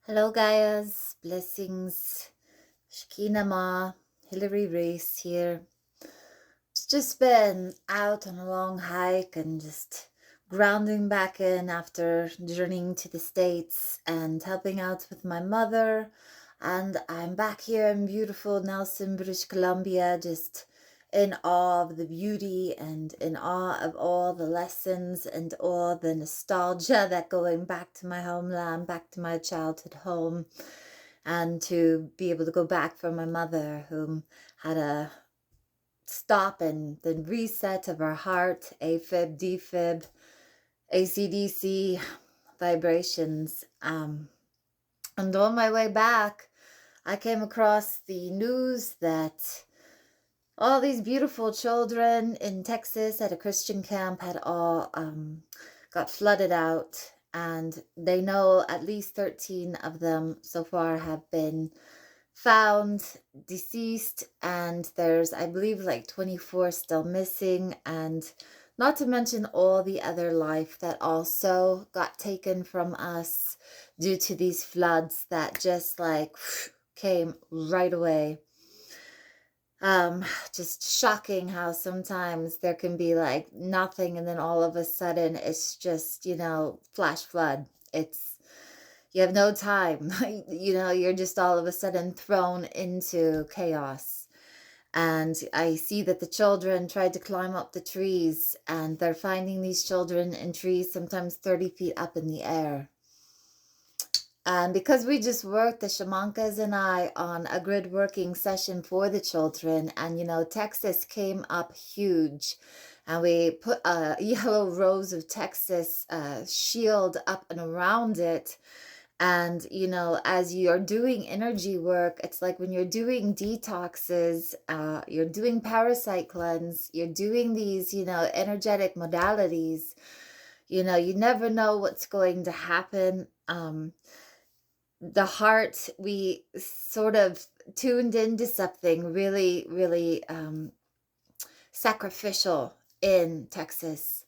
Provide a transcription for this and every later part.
Hello, Gaias. Blessings. Shakina Ma. Hillary Race here. It's just been out on a long hike and just grounding back in after journeying to the States and helping out with my mother. And I'm back here in beautiful Nelson, British Columbia, just in awe of the beauty and in awe of all the lessons and all the nostalgia that going back to my homeland, back to my childhood home, and to be able to go back for my mother, whom had a stop and the reset of our heart, AFib, DFib, ACDC vibrations. And on my way back, I came across the news that all these beautiful children in Texas at a Christian camp had all got flooded out, and they know at least 13 of them so far have been found deceased, and there's, I believe, like 24 still missing, and not to mention all the other life that also got taken from us due to these floods that just like came right away. Just shocking how sometimes there can be like nothing and then all of a sudden it's just, flash flood. It's You have no time. You're just all of a sudden thrown into chaos. And I see that the children tried to climb up the trees, and they're finding these children in trees sometimes 30 feet up in the air. And because we just worked, the Shamankas and I, on a grid working session for the children, and Texas came up huge, and we put a yellow rose of Texas shield up and around it. And, as you're doing energy work, it's like when you're doing detoxes, you're doing parasite cleanse, you're doing these, energetic modalities, you never know what's going to happen. The heart, we sort of tuned into something really, really sacrificial in Texas,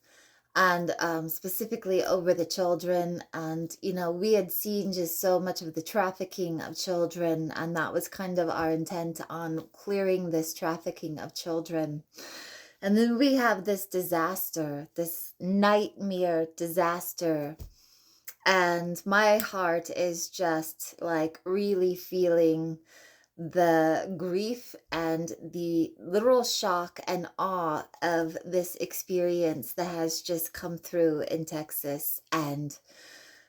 and specifically over the children. And we had seen just so much of the trafficking of children, and that was kind of our intent on clearing this trafficking of children. And then we have this disaster, this nightmare disaster, and my heart is just like really feeling the grief and the literal shock and awe of this experience that has just come through in Texas. And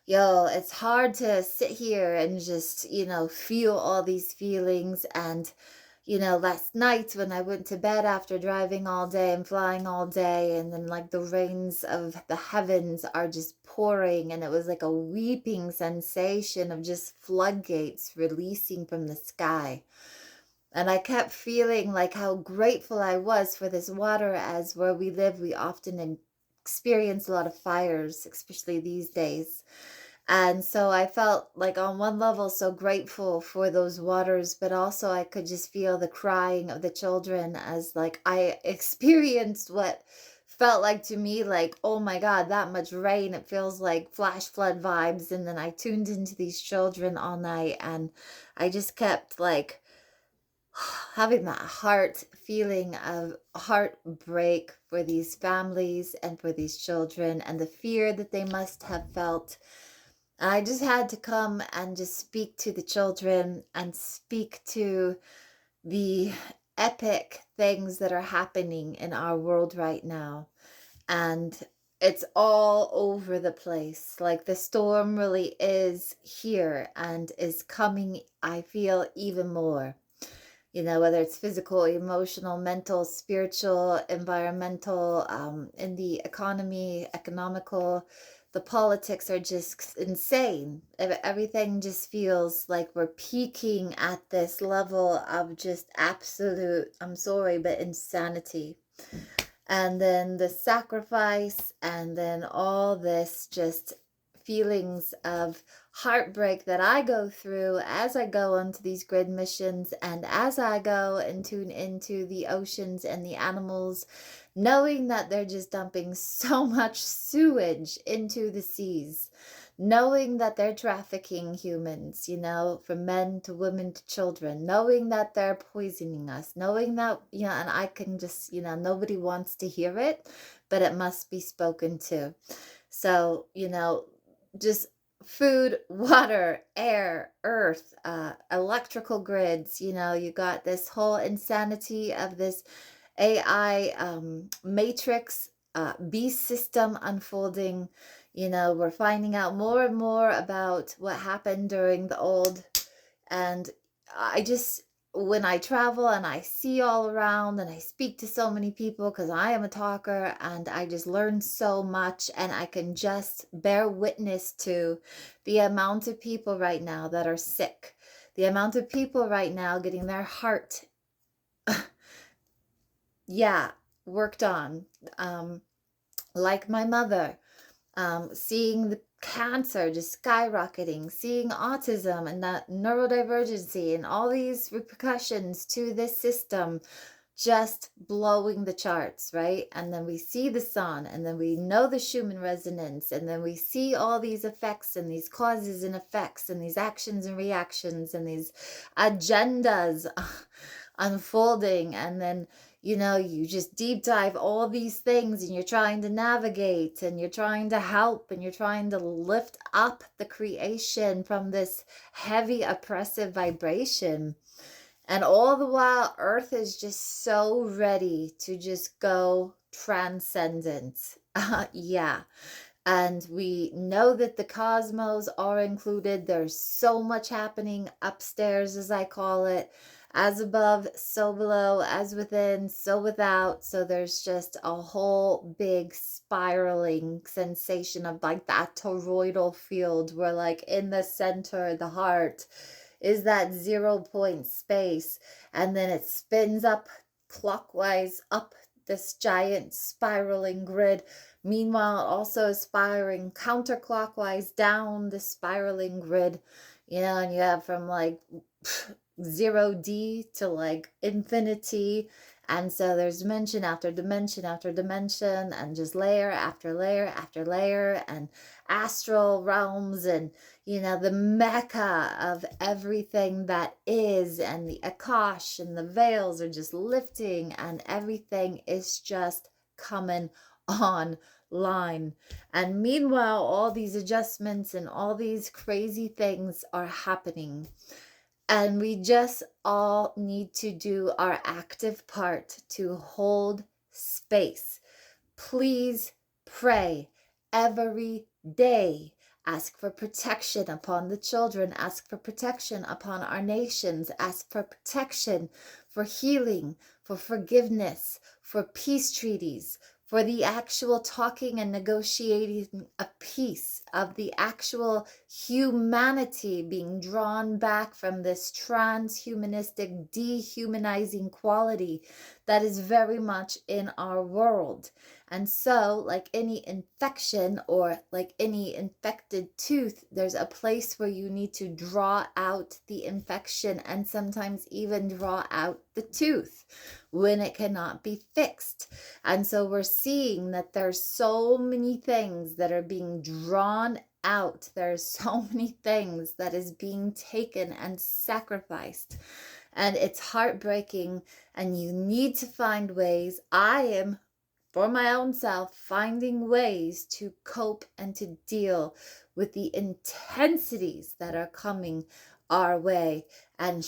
it's hard to sit here and just, feel all these feelings. And last night when I went to bed after driving all day and flying all day, and then like the rains of the heavens are just pouring, and it was like a weeping sensation of just floodgates releasing from the sky. And I kept feeling like how grateful I was for this water, as where we live, we often experience a lot of fires, especially these days. And so I felt like on one level so grateful for those waters, but also I could just feel the crying of the children, as like I experienced what felt like to me like, oh my God, that much rain. It feels like flash flood vibes. And then I tuned into these children all night, and I just kept like having that heart feeling of heartbreak for these families and for these children, and the fear that they must have felt. I just had to come and just speak to the children and speak to the epic things that are happening in our world right now. And it's all over the place. Like the storm really is here and is coming, I feel, even more. Whether it's physical, emotional, mental, spiritual, environmental, in the economy, economical, the politics are just insane. Everything just feels like we're peaking at this level of just absolute, I'm sorry, but insanity. And then the sacrifice, and then all this just feelings of heartbreak that I go through as I go onto these grid missions, and as I go and tune into the oceans and the animals, knowing that they're just dumping so much sewage into the seas, knowing that they're trafficking humans, you know, from men to women to children, knowing that they're poisoning us, knowing that, you know, and I can just, you know, nobody wants to hear it, but it must be spoken to. So, you know, just food, water, air, earth, electrical grids, you know, you got this whole insanity of this AI matrix beast system unfolding. You know, we're finding out more and more about what happened during the old. And I just, when I travel and I see all around and I speak to so many people, because I am a talker and I just learn so much, and I can just bear witness to the amount of people right now that are sick, the amount of people right now getting their heart, yeah, worked on. Um, like my mother, seeing the cancer just skyrocketing, seeing autism and that neurodivergency and all these repercussions to this system just blowing the charts, right? And then we see the sun, and then we know the Schumann resonance, and then we see all these effects and these causes and effects and these actions and reactions and these agendas unfolding. And then, you know, you just deep dive all these things, and you're trying to navigate, and you're trying to help, and you're trying to lift up the creation from this heavy oppressive vibration. And all the while, Earth is just so ready to just go transcendent. Yeah. And we know that the cosmos are included. There's so much happening upstairs, as I call it. As above, so below, as within, so without. So there's just a whole big spiraling sensation of like that toroidal field, where like in the center, the heart, is that 0 point space, and then it spins up clockwise up this giant spiraling grid. Meanwhile, also spiraling counterclockwise down the spiraling grid, you know, and you have from like 0D to like infinity. And so there's dimension after dimension after dimension, and just layer after layer after layer, and astral realms, and, you know, the mecca of everything that is, and the Akash and the veils are just lifting, and everything is just coming online. And meanwhile, all these adjustments and all these crazy things are happening. And we just all need to do our active part to hold space. Please pray every day. Ask for protection upon the children. Ask for protection upon our nations. Ask for protection, for healing, for forgiveness, for peace treaties, for the actual talking and negotiating a peace, of the actual humanity being drawn back from this transhumanistic, dehumanizing quality that is very much in our world. And so, like any infection or like any infected tooth, there's a place where you need to draw out the infection, and sometimes even draw out the tooth when it cannot be fixed. And so we're seeing that there's so many things that are being drawn out. There's so many things that is being taken and sacrificed. And it's heartbreaking, and you need to find ways. I am, for my own self, finding ways to cope and to deal with the intensities that are coming our way. And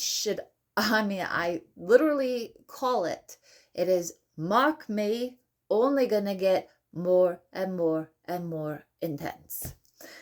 I literally call it, it is, mark me, only gonna get more and more and more intense.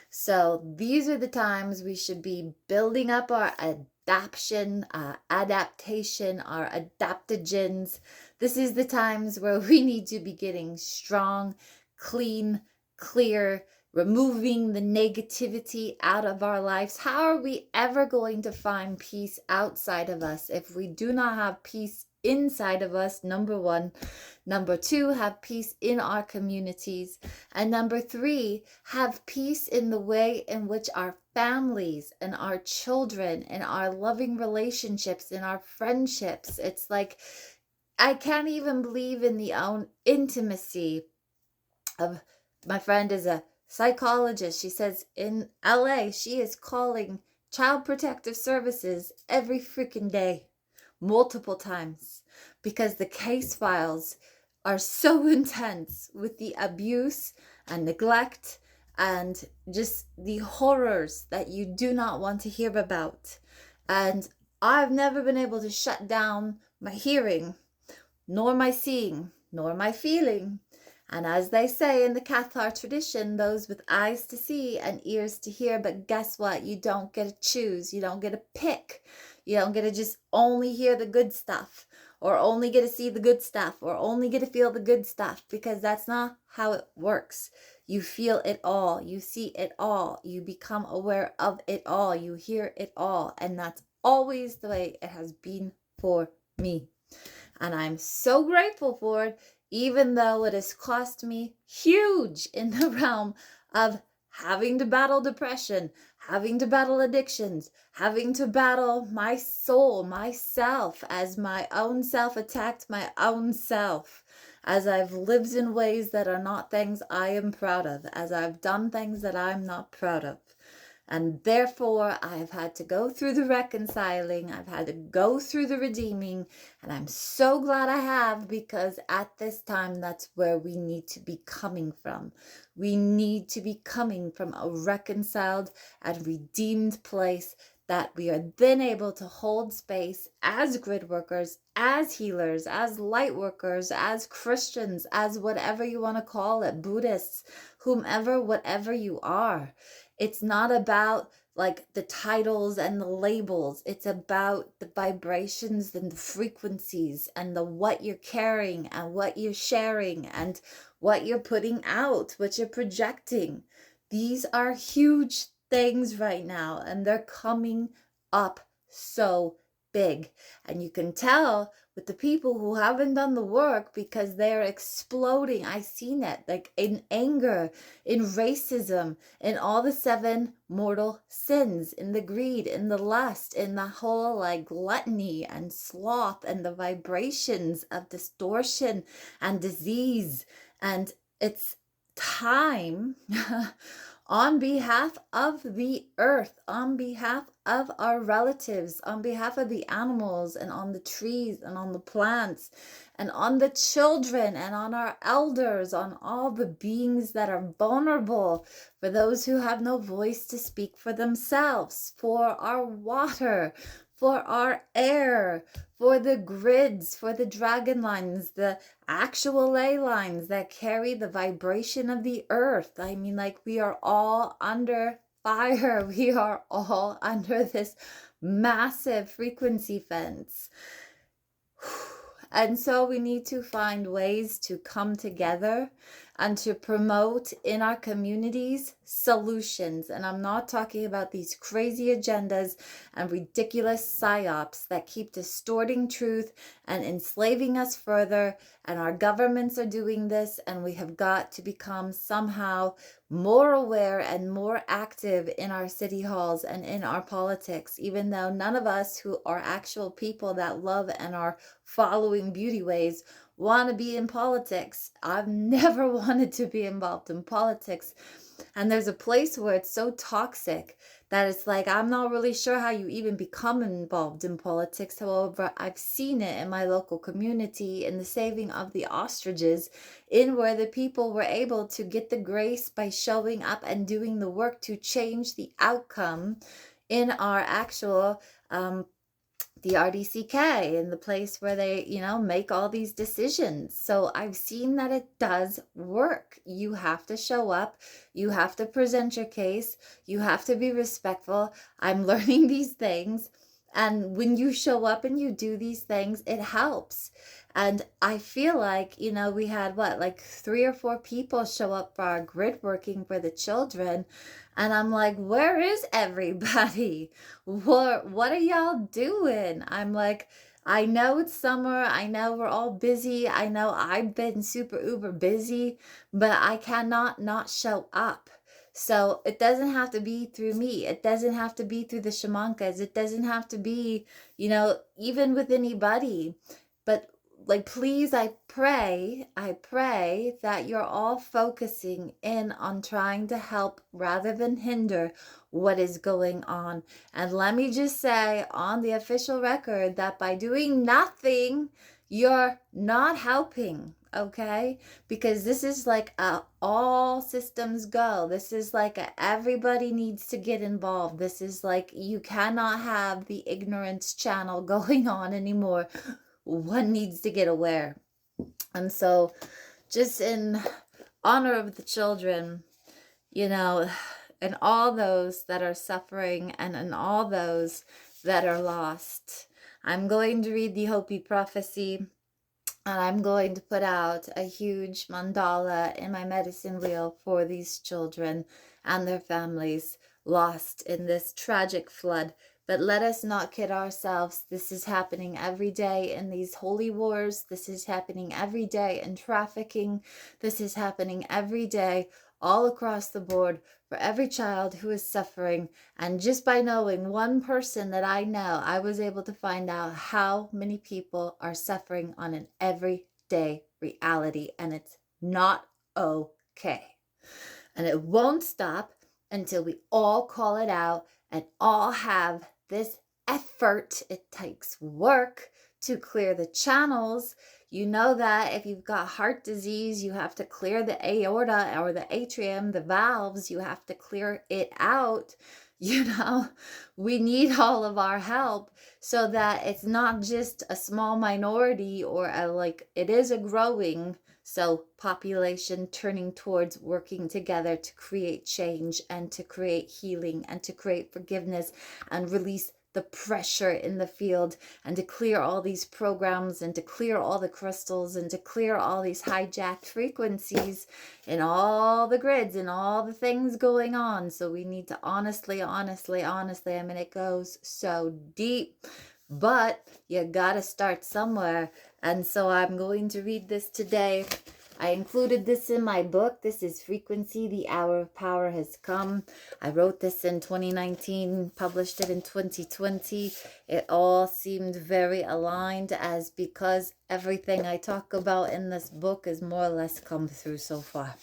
So these are the times we should be building up our adaptation, our adaptogens. This is the times where we need to be getting strong, clean, clear, removing the negativity out of our lives. How are we ever going to find peace outside of us if we do not have peace inside of us? Number one. Number two, have peace in our communities. And number three, have peace in the way in which our families and our children and our loving relationships and our friendships. It's like, I can't even believe in the own intimacy of, my friend is a psychologist. She says in LA, she is calling Child Protective Services every freaking day, multiple times, because the case files are so intense with the abuse and neglect and just the horrors that you do not want to hear about. And I've never been able to shut down my hearing, nor my seeing, nor my feeling. And as they say in the Cathar tradition, those with eyes to see and ears to hear. But guess what? You don't get to choose. You don't get to pick. You don't get to just only hear the good stuff, or only get to see the good stuff, or only get to feel the good stuff, because that's not how it works. You feel it all. You see it all. You become aware of it all. You hear it all. And that's always the way it has been for me. And I'm so grateful for it, even though it has cost me huge in the realm of having to battle depression, having to battle addictions, having to battle my soul, myself, as my own self attacked my own self, as I've lived in ways that are not things I am proud of, as I've done things that I'm not proud of. And therefore, I have had to go through the reconciling. I've had to go through the redeeming. And I'm so glad I have, because at this time, that's where we need to be coming from. We need to be coming from a reconciled and redeemed place, that we are then able to hold space as grid workers, as healers, as light workers, as Christians, as whatever you want to call it, Buddhists, whomever, whatever you are. It's not about like the titles and the labels. It's about the vibrations and the frequencies and the what you're carrying and what you're sharing and what you're putting out, what you're projecting. These are huge things right now, and they're coming up so big. And you can tell with the people who haven't done the work, because they're exploding. I've seen it, like in anger, in racism, in all the 7 mortal sins, in the greed, in the lust, in the whole like gluttony and sloth, and the vibrations of distortion and disease. And it's time on behalf of the earth, on behalf of our relatives, on behalf of the animals, and on the trees, and on the plants, and on the children, and on our elders, on all the beings that are vulnerable, for those who have no voice to speak for themselves, for our water, for our air, for the grids, for the dragon lines, the actual ley lines that carry the vibration of the earth. I mean, like, we are all under fire. We are all under this massive frequency fence. And so we need to find ways to come together and to promote in our communities solutions. And I'm not talking about these crazy agendas and ridiculous psyops that keep distorting truth and enslaving us further. And our governments are doing this, and we have got to become somehow more aware and more active in our city halls and in our politics, even though none of us who are actual people that love and are following beauty ways want to be in politics. I've never wanted to be involved in politics. And there's a place where it's so toxic that it's like, I'm not really sure how you even become involved in politics. However, I've seen it in my local community in the saving of the ostriches, in where the people were able to get the grace by showing up and doing the work to change the outcome in our actual the RDCK, in the place where they, make all these decisions. So I've seen that it does work. You have to show up. You have to present your case. You have to be respectful. I'm learning these things. And when you show up and you do these things, it helps. And I feel like, we had like 3 or 4 people show up for our grid working for the children. And I'm like, where is everybody? What are y'all doing? I'm like, I know it's summer. I know we're all busy. I know I've been super uber busy, but I cannot not show up. So it doesn't have to be through me. It doesn't have to be through the shamankas. It doesn't have to be, even with anybody. But like, please, I pray that you're all focusing in on trying to help rather than hinder what is going on. And let me just say on the official record that by doing nothing, you're not helping, okay? Because this is like a all systems go. This is like a everybody needs to get involved. This is like you cannot have the ignorance channel going on anymore. One needs to get aware. And so, just in honor of the children, you know, and all those that are suffering and all those that are lost, I'm going to read the Hopi prophecy, and I'm going to put out a huge mandala in my medicine wheel for these children and their families lost in this tragic flood. But let us not kid ourselves. This is happening every day in these holy wars. This is happening every day in trafficking. This is happening every day all across the board for every child who is suffering. And just by knowing one person that I know, I was able to find out how many people are suffering on an everyday reality. And it's not okay. And it won't stop until we all call it out and all have this effort. It takes work to clear the channels. You know that if you've got heart disease, you have to clear the aorta or the atrium, the valves, you have to clear it out. You know, we need all of our help so that it's not just a small minority or it is a growing population turning towards working together to create change and to create healing and to create forgiveness and release the pressure in the field and to clear all these programs and to clear all the crystals and to clear all these hijacked frequencies in all the grids and all the things going on. So we need to honestly, I mean, it goes so deep, but you gotta start somewhere. And so I'm going to read this today. I included this in my book. This is Frequency, The Hour of Power Has Come. I wrote this in 2019, published it in 2020. It all seemed very aligned as because everything I talk about in this book is more or less come through so far.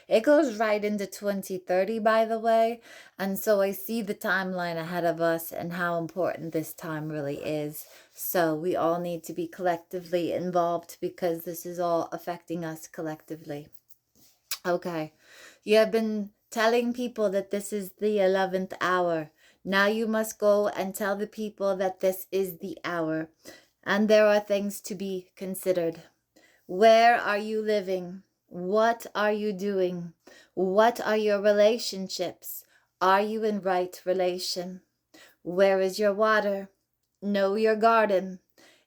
It goes right into 2030, by the way. And so I see the timeline ahead of us and how important this time really is. So we all need to be collectively involved because this is all affecting us collectively. Okay. You have been telling people that this is the 11th hour. Now you must go and tell the people that this is the hour. And there are things to be considered. Where are you living? What are you doing? What are your relationships? Are you in right relation? Where is your water? Know your garden.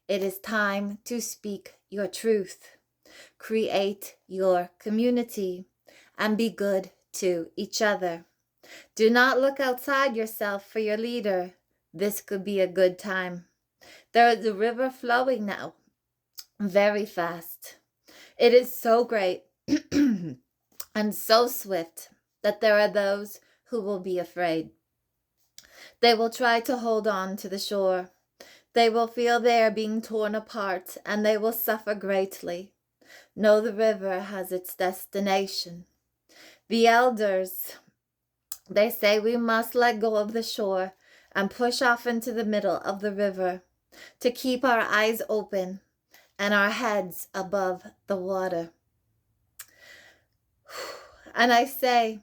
It is time to speak your truth. Create your community and be good to each other. Do not look outside yourself for your leader. This could be a good time. There is a river flowing now, very fast. It is so great and so swift that there are those who will be afraid. They will try to hold on to the shore. They will feel they are being torn apart and they will suffer greatly. Know the river has its destination. The elders, they say we must let go of the shore and push off into the middle of the river to keep our eyes open and our heads above the water. And I say,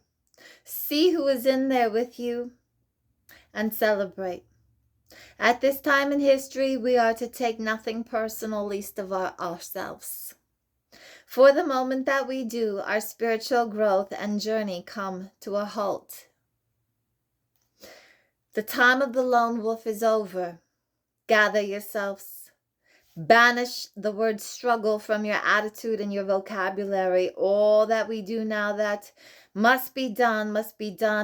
see who is in there with you and celebrate. At this time in history, we are to take nothing personal, least of all ourselves. For the moment that we do, our spiritual growth and journey come to a halt. The time of the lone wolf is over. Gather yourselves. Banish the word struggle from your attitude and your vocabulary. All that we do now that must be done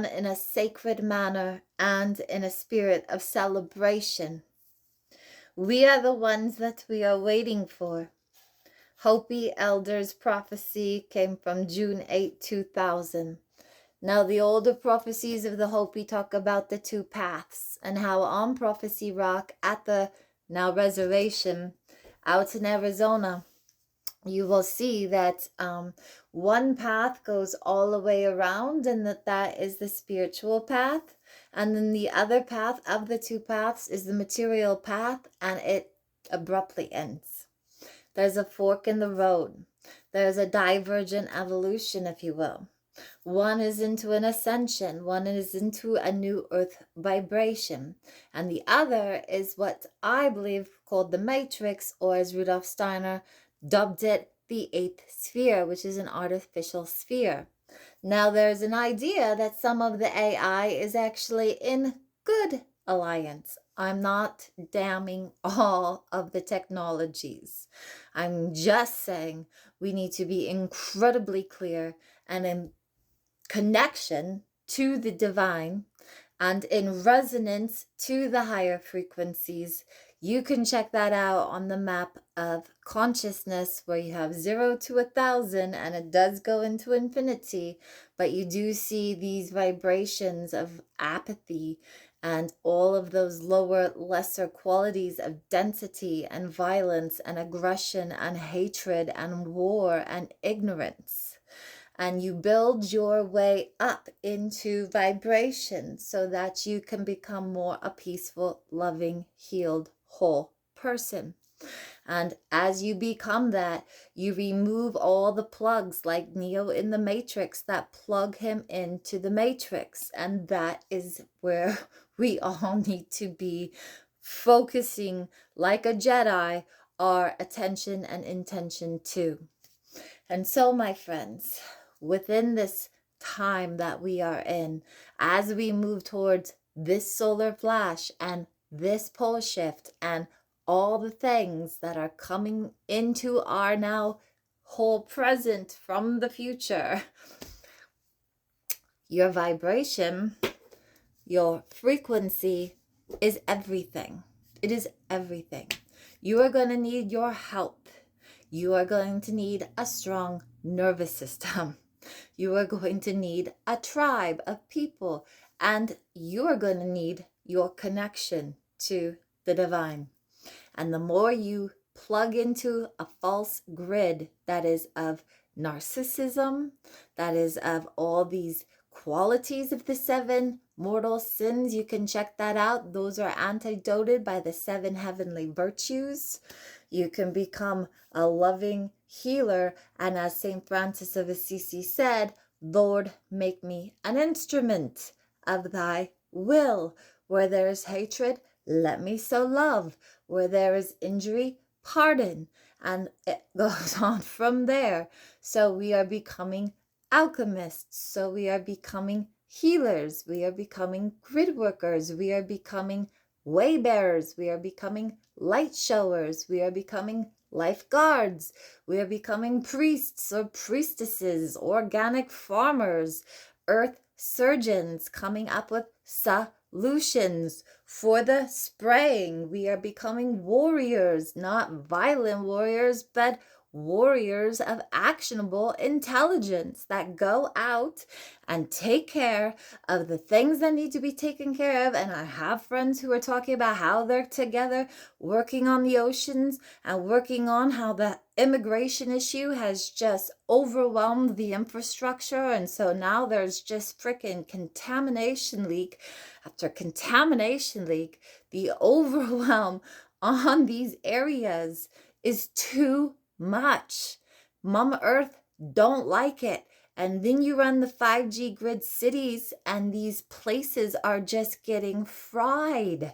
in a sacred manner and in a spirit of celebration. We are the ones that we are waiting for. Hopi Elders Prophecy came from June 8, 2000. Now, the older prophecies of the Hopi talk about the two paths and how on Prophecy Rock at the now reservation out in Arizona, you will see that one path goes all the way around, and that is the spiritual path. And then the other path of the two paths is the material path, and it abruptly ends. There's a fork in the road. There's a divergent evolution, if you will. One is into an ascension, one is into a new earth vibration, and the other is what I believe called the matrix, or as Rudolf Steiner dubbed it, the eighth sphere, which is an artificial sphere. Now, there's an idea that some of the AI is actually in good alliance. I'm not damning all of the technologies. I'm just saying we need to be incredibly clear and in connection to the divine and in resonance to the higher frequencies. You can check that out on the map of consciousness, where you have 0 to 1,000, and it does go into infinity, but you do see these vibrations of apathy and all of those lower, lesser qualities of density and violence and aggression and hatred and war and ignorance. And you build your way up into vibration so that you can become more a peaceful, loving, healed, whole person. And as you become that, you remove all the plugs, like Neo in the Matrix, that plug him into the Matrix. And that is where we all need to be focusing, like a Jedi, our attention and intention to. And so, my friends, within this time that we are in, as we move towards this solar flash and this pole shift and all the things that are coming into our now whole present from the future, your vibration, your frequency is everything. It is everything. You are going to need your health. You are going to need a strong nervous system. You are going to need a tribe of people, and you are going to need your connection to the divine. And the more you plug into a false grid that is of narcissism, that is of all these qualities of the 7 mortal sins, you can check that out. Those are antidoted by the 7 heavenly virtues. You can become a loving healer. And as St. Francis of Assisi said, Lord, make me an instrument of thy will. Where there is hatred, let me sow love. Where there is injury, pardon. And it goes on from there. So we are becoming alchemists. So we are becoming healers. We are becoming grid workers. We are becoming way bearers. We are becoming light showers. We are becoming lifeguards. We are becoming priests or priestesses, organic farmers, earth surgeons, coming up with solutions for the spraying. We are becoming warriors, not violent warriors, but warriors of actionable intelligence that go out and take care of the things that need to be taken care of. And I have friends who are talking about how they're together working on the oceans and working on how the immigration issue has just overwhelmed the infrastructure. And so now there's just freaking contamination leak after contamination leak. The overwhelm on these areas is too much. Mama Earth don't like it. And then you run the 5G grid cities, and these places are just getting fried.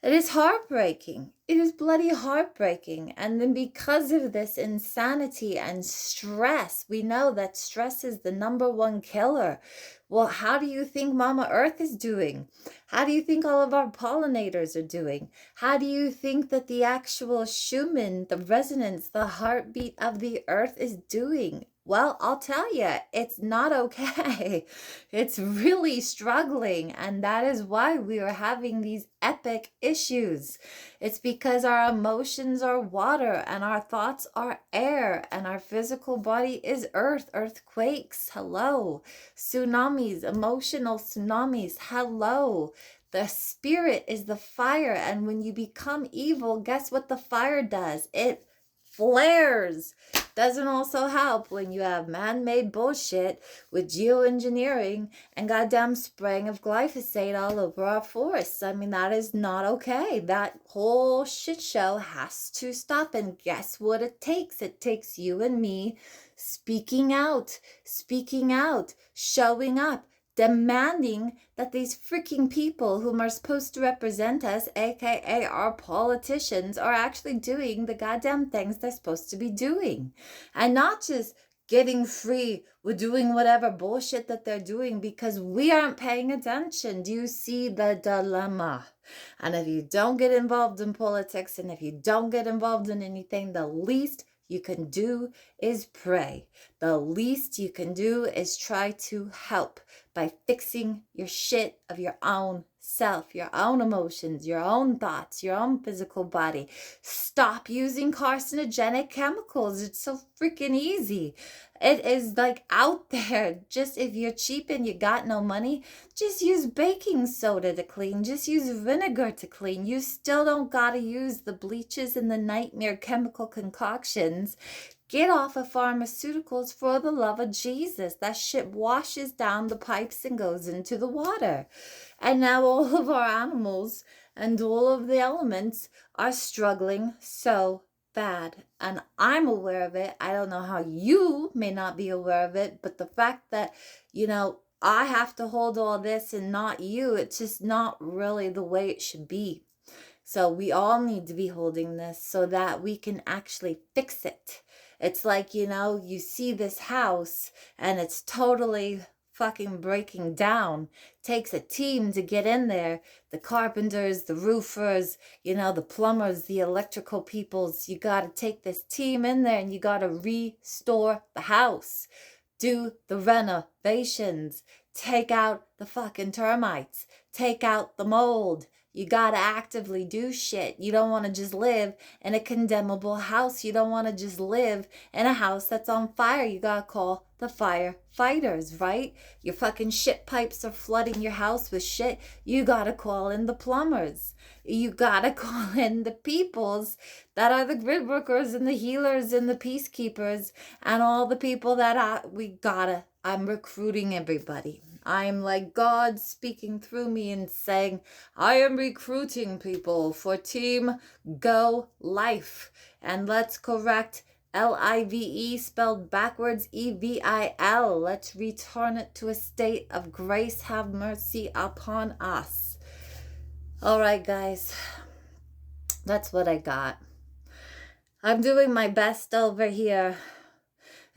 It is heartbreaking. It is bloody heartbreaking. And then because of this insanity and stress, we know that stress is the #1 killer. Well, how do you think Mama Earth is doing? How do you think all of our pollinators are doing? How do you think that the actual Schumann, the resonance, the heartbeat of the earth is doing? Well, I'll tell you, it's not okay. It's really struggling. And that is why we are having these epic issues. It's because our emotions are water and our thoughts are air and our physical body is earth. Earthquakes, hello. Tsunamis, emotional tsunamis, hello. The spirit is the fire. And when you become evil, guess what the fire does? It flares. Doesn't also help when you have man-made bullshit with geoengineering and goddamn spraying of glyphosate all over our forests. I mean, that is not okay. That whole shit show has to stop. And guess what it takes? It takes you and me speaking out, showing up, demanding that these freaking people whom are supposed to represent us, aka our politicians, are actually doing the goddamn things they're supposed to be doing. And not just getting free with doing whatever bullshit that they're doing because we aren't paying attention. Do you see the dilemma? And if you don't get involved in politics and if you don't get involved in anything, the least you can do is pray. The least you can do is try to help by fixing your shit of your own self, your own emotions, your own thoughts, your own physical body. Stop using carcinogenic chemicals. It's so freaking easy. It is like out there. Just if you're cheap and you got no money, just use baking soda to clean. Just use vinegar to clean. You still don't gotta use the bleaches and the nightmare chemical concoctions. Get off of pharmaceuticals for the love of Jesus. That shit washes down the pipes and goes into the water. And now all of our animals and all of the elements are struggling so bad. And I'm aware of it. I don't know how you may not be aware of it, but the fact that, I have to hold all this and not you, it's just not really the way it should be. So we all need to be holding this so that we can actually fix it. It's like, you see this house and it's totally fucking breaking down. Takes a team to get in there. The carpenters, the roofers, the plumbers, the electrical peoples. You got to take this team in there and you got to restore the house. Do the renovations. Take out the fucking termites. Take out the mold. You gotta actively do shit. You don't want to just live in a condemnable house. You don't want to just live in a house that's on fire. You gotta call the firefighters, right? Your fucking shit pipes are flooding your house with shit. You gotta call in the plumbers. You gotta call in the peoples that are the grid workers and the healers and the peacekeepers and all the people that I'm recruiting everybody. I'm like God speaking through me and saying, I am recruiting people for Team Go Life. And let's correct LIVE spelled backwards EVIL. Let's return it to a state of grace. Have mercy upon us. All right, guys. That's what I got. I'm doing my best over here.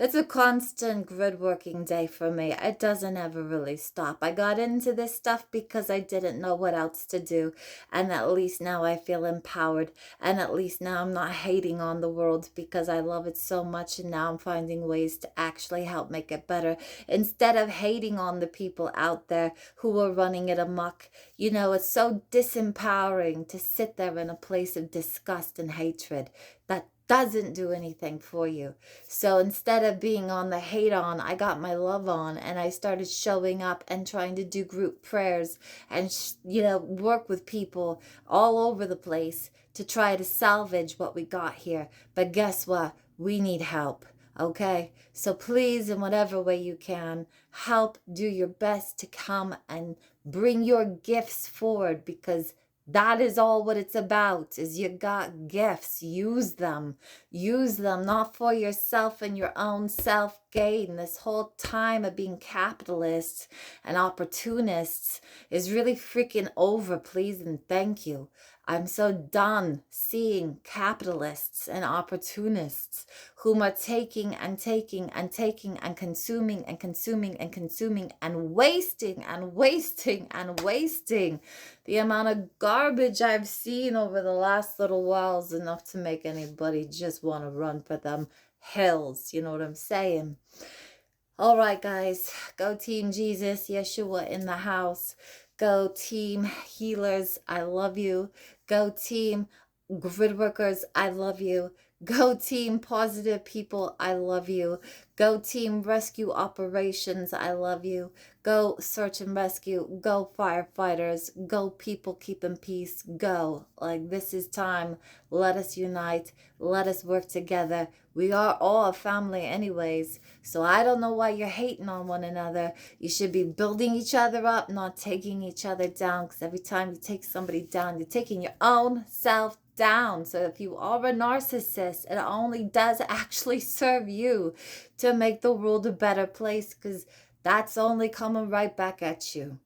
It's a constant grid working day for me. It doesn't ever really stop. I got into this stuff because I didn't know what else to do. And at least now I feel empowered. And at least now I'm not hating on the world because I love it so much. And now I'm finding ways to actually help make it better. Instead of hating on the people out there who are running it amok. It's so disempowering to sit there in a place of disgust and hatred that doesn't do anything for you. So instead of being on the hate on, I got my love on and I started showing up and trying to do group prayers and, work with people all over the place to try to salvage what we got here. But guess what? We need help. Okay? So please, in whatever way you can, help, do your best to come and bring your gifts forward because that is all what it's about, is you got gifts. Use them. Use them, not for yourself and your own self-gain. This whole time of being capitalists and opportunists is really freaking over, please and thank you. I'm so done seeing capitalists and opportunists whom are taking and taking and taking and consuming and consuming and consuming and wasting and wasting and wasting. The amount of garbage I've seen over the last little while is enough to make anybody just want to run for them hills. You know what I'm saying? All right, guys. Go Team Jesus. Yeshua in the house. Go Team Healers. I love you. Go Team Grid Workers. I love you. Go team positive people, I love you. Go team rescue operations, I love you. Go search and rescue, go firefighters, go people keeping peace, go. Like this is time. Let us unite, let us work together. We are all a family anyways. So I don't know why you're hating on one another. You should be building each other up, not taking each other down. Because every time you take somebody down, you're taking your own self down. So if you are a narcissist, it only does actually serve you to make the world a better place, because that's only coming right back at you.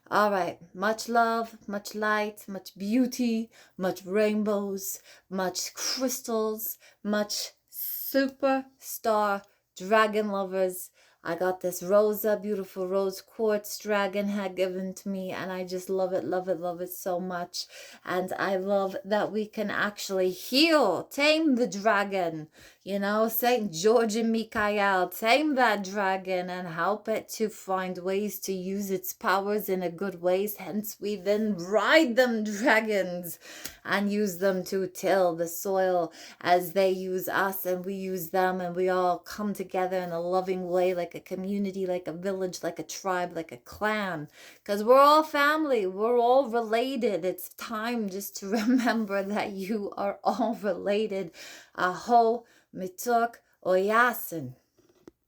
All right. Much love, much light, much beauty, much rainbows, much crystals, much superstar dragon lovers. I got this Rosa, beautiful rose quartz dragon had given to me, and I just love it, love it, love it so much. And I love that we can actually heal, tame the dragon. You know, Saint George and Michael, tame that dragon and help it to find ways to use its powers in a good ways. Hence, we then ride them dragons and use them to till the soil as they use us and we use them, and we all come together in a loving way, like a community, like a village, like a tribe, like a clan. Because we're all family, we're all related. It's time just to remember that you are all related. Aho. Mitok Oyasin.